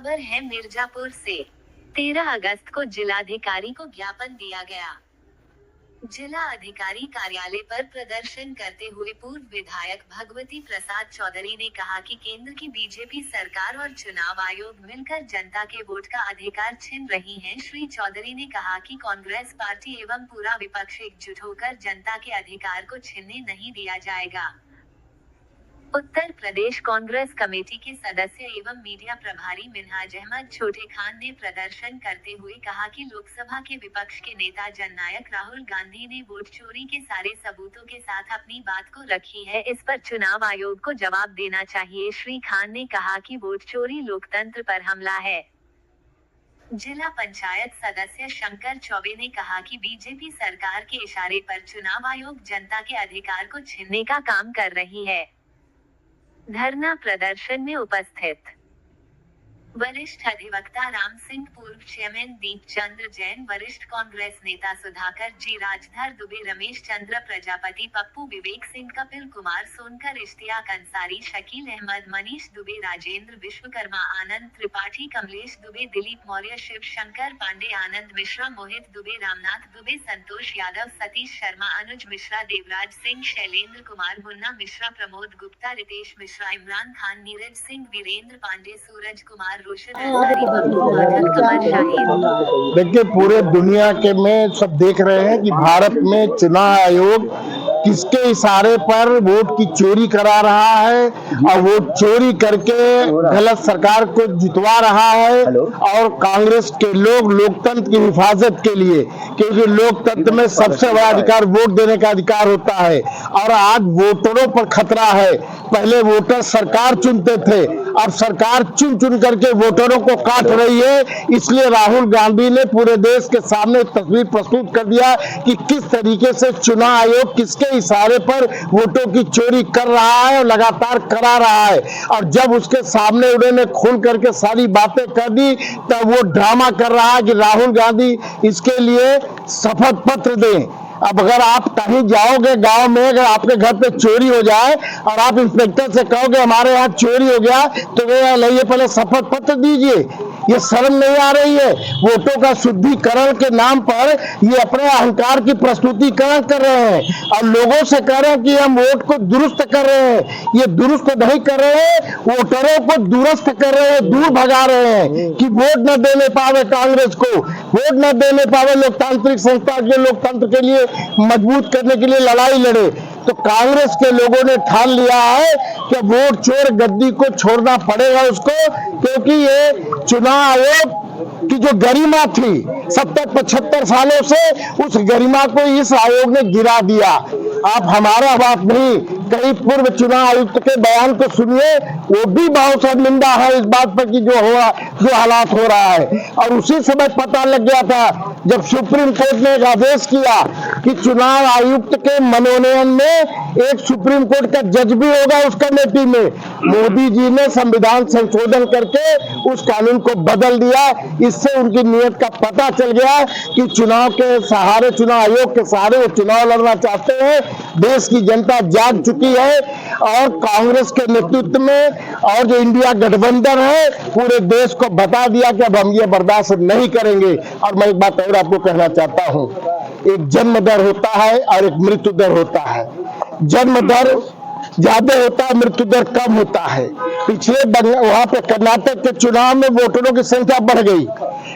खबर है मिर्जापुर से। 13 अगस्त को जिलाधिकारी को ज्ञापन दिया गया। जिला अधिकारी कार्यालय पर प्रदर्शन करते हुए पूर्व विधायक भगवती प्रसाद चौधरी ने कहा कि केंद्र की बीजेपी सरकार और चुनाव आयोग मिलकर जनता के वोट का अधिकार छीन रही हैं। श्री चौधरी ने कहा कि कांग्रेस पार्टी एवं पूरा विपक्ष एकजुट होकर जनता के अधिकार को छीनने नहीं दिया जाएगा। उत्तर प्रदेश कांग्रेस कमेटी के सदस्य एवं मीडिया प्रभारी मिन्हाज अहमद छोटे खान ने प्रदर्शन करते हुए कहा कि लोकसभा के विपक्ष के नेता जननायक राहुल गांधी ने वोट चोरी के सारे सबूतों के साथ अपनी बात को रखी है। इस पर चुनाव आयोग को जवाब देना चाहिए। श्री खान ने कहा कि वोट चोरी लोकतंत्र पर हमला है। जिला पंचायत सदस्य शंकर चौबे ने कहा कि बीजेपी सरकार के इशारे पर चुनाव आयोग जनता के अधिकार को छीनने का काम कर रही है। धरना प्रदर्शन में उपस्थित वरिष्ठ अधिवक्ता राम सिंह, पूर्व चेयरमैन दीप चंद्र जैन, वरिष्ठ कांग्रेस नेता सुधाकर जी, राजधर दुबे, रमेश चंद्र प्रजापति, पप्पू, विवेक सिंह, कपिल कुमार सोनकर, इश्तियाक अंसारी, शकील अहमद, मनीष दुबे, राजेंद्र विश्वकर्मा, आनंद त्रिपाठी, कमलेश दुबे, दिलीप मौर्य, शिव शंकर पांडे, आनंद मिश्रा, मोहित दुबे, रामनाथ दुबे, संतोष यादव, सतीश शर्मा, अनुज मिश्रा, देवराज सिंह, शैलेंद्र कुमार, मुन्ना मिश्रा, प्रमोद गुप्ता, रितेश मिश्रा, इमरान खान, नीरज सिंह, वीरेंद्र पांडे, सूरज कुमार, देखिए, पूरे दुनिया के में सब देख रहे हैं कि भारत में चुनाव आयोग किसके इशारे पर वोट की चोरी करा रहा है और वोट चोरी करके गलत सरकार को जितवा रहा है। और कांग्रेस के लोग लोकतंत्र की हिफाजत के लिए, क्योंकि लोकतंत्र में सबसे बड़ा अधिकार वोट देने का अधिकार होता है, और आज वोटरों पर खतरा है। पहले वोटर सरकार चुनते थे, अब सरकार चुन चुन करके वोटरों को काट रही है। इसलिए राहुल गांधी ने पूरे देश के सामने तस्वीर प्रस्तुत कर दिया कि किस तरीके से चुनाव आयोग किसके इशारे पर वोटों की चोरी कर रहा है और लगातार करा रहा है। और जब उसके सामने उन्होंने खोल करके सारी बातें कर दी, तब वो ड्रामा कर रहा है कि राहुल गांधी इसके लिए शपथ पत्र दें। अब अगर आप कहीं जाओगे गांव में, अगर आपके घर पे चोरी हो जाए और आप इंस्पेक्टर से कहोगे हमारे यहाँ चोरी हो गया, तो वे लाइए पहले शपथ पत्र दीजिए। ये शर्म नहीं आ रही है? वोटों का शुद्धिकरण के नाम पर ये अपने अहंकार की प्रस्तुतिकरण कर रहे हैं और लोगों से कह रहे हैं कि हम वोट को दुरुस्त कर रहे हैं। ये दुरुस्त नहीं कर रहे हैं, वोटरों को दुरुस्त कर रहे हैं, दूर भगा रहे हैं कि वोट न देने पावे कांग्रेस को, वोट न देने पावे लोकतांत्रिक संस्था के लोकतंत्र के लिए मजबूत करने के लिए लड़ाई लड़े। तो कांग्रेस के लोगों ने ठान लिया है कि वोट चोर गद्दी को छोड़ना पड़ेगा उसको, क्योंकि ये चुनाव आयोग की जो गरिमा थी 70-75 सालों से, उस गरिमा को इस आयोग ने गिरा दिया। आप हमारा बात नहीं, कई पूर्व चुनाव आयुक्त के बयान को सुनिए, वो भी बहुत शर्मिंदा है इस बात पर कि जो हालात हो रहा है। और उसी समय पता लग गया था जब सुप्रीम कोर्ट ने एक आदेश किया कि चुनाव आयुक्त के मनोनयन में एक सुप्रीम कोर्ट का जज भी होगा उस कमेटी में। मोदी जी ने संविधान संशोधन करके उस कानून को बदल दिया। इससे उनकी नीयत का पता चल गया कि चुनाव के सहारे, चुनाव आयोग के सहारे वो चुनाव लड़ना चाहते हैं। देश की जनता जाग चुकी है और कांग्रेस के नेतृत्व में और जो इंडिया गठबंधन है, पूरे देश को बता दिया कि अब हम ये बर्दाश्त नहीं करेंगे। और मैं एक बात और आपको कहना चाहता हूं, एक जन्म दर होता है और एक मृत्यु दर होता है। जन्म दर ज्यादा होता है, मृत्यु दर कम होता है। पिछले वहां पे कर्नाटक के चुनाव में वोटरों की संख्या बढ़ गई।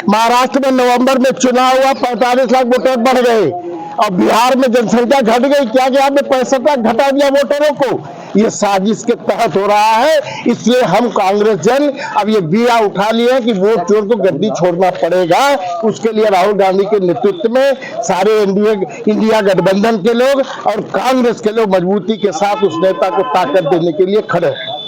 महाराष्ट्र में नवंबर में चुनाव हुआ, 45 लाख वोटर बढ़ गए। और बिहार में जनसंख्या घट गई। क्या कि आपने 65 लाख घटा दिया वोटरों को। ये साजिश के तहत हो रहा है। इसलिए हम कांग्रेस जन अब ये बिया उठा लिए कि वोट चोर को गद्दी छोड़ना पड़ेगा। उसके लिए राहुल गांधी के नेतृत्व में सारे इंडिया गठबंधन के लोग और कांग्रेस के लोग मजबूती के साथ उस नेता को ताकत देने के लिए खड़े हैं।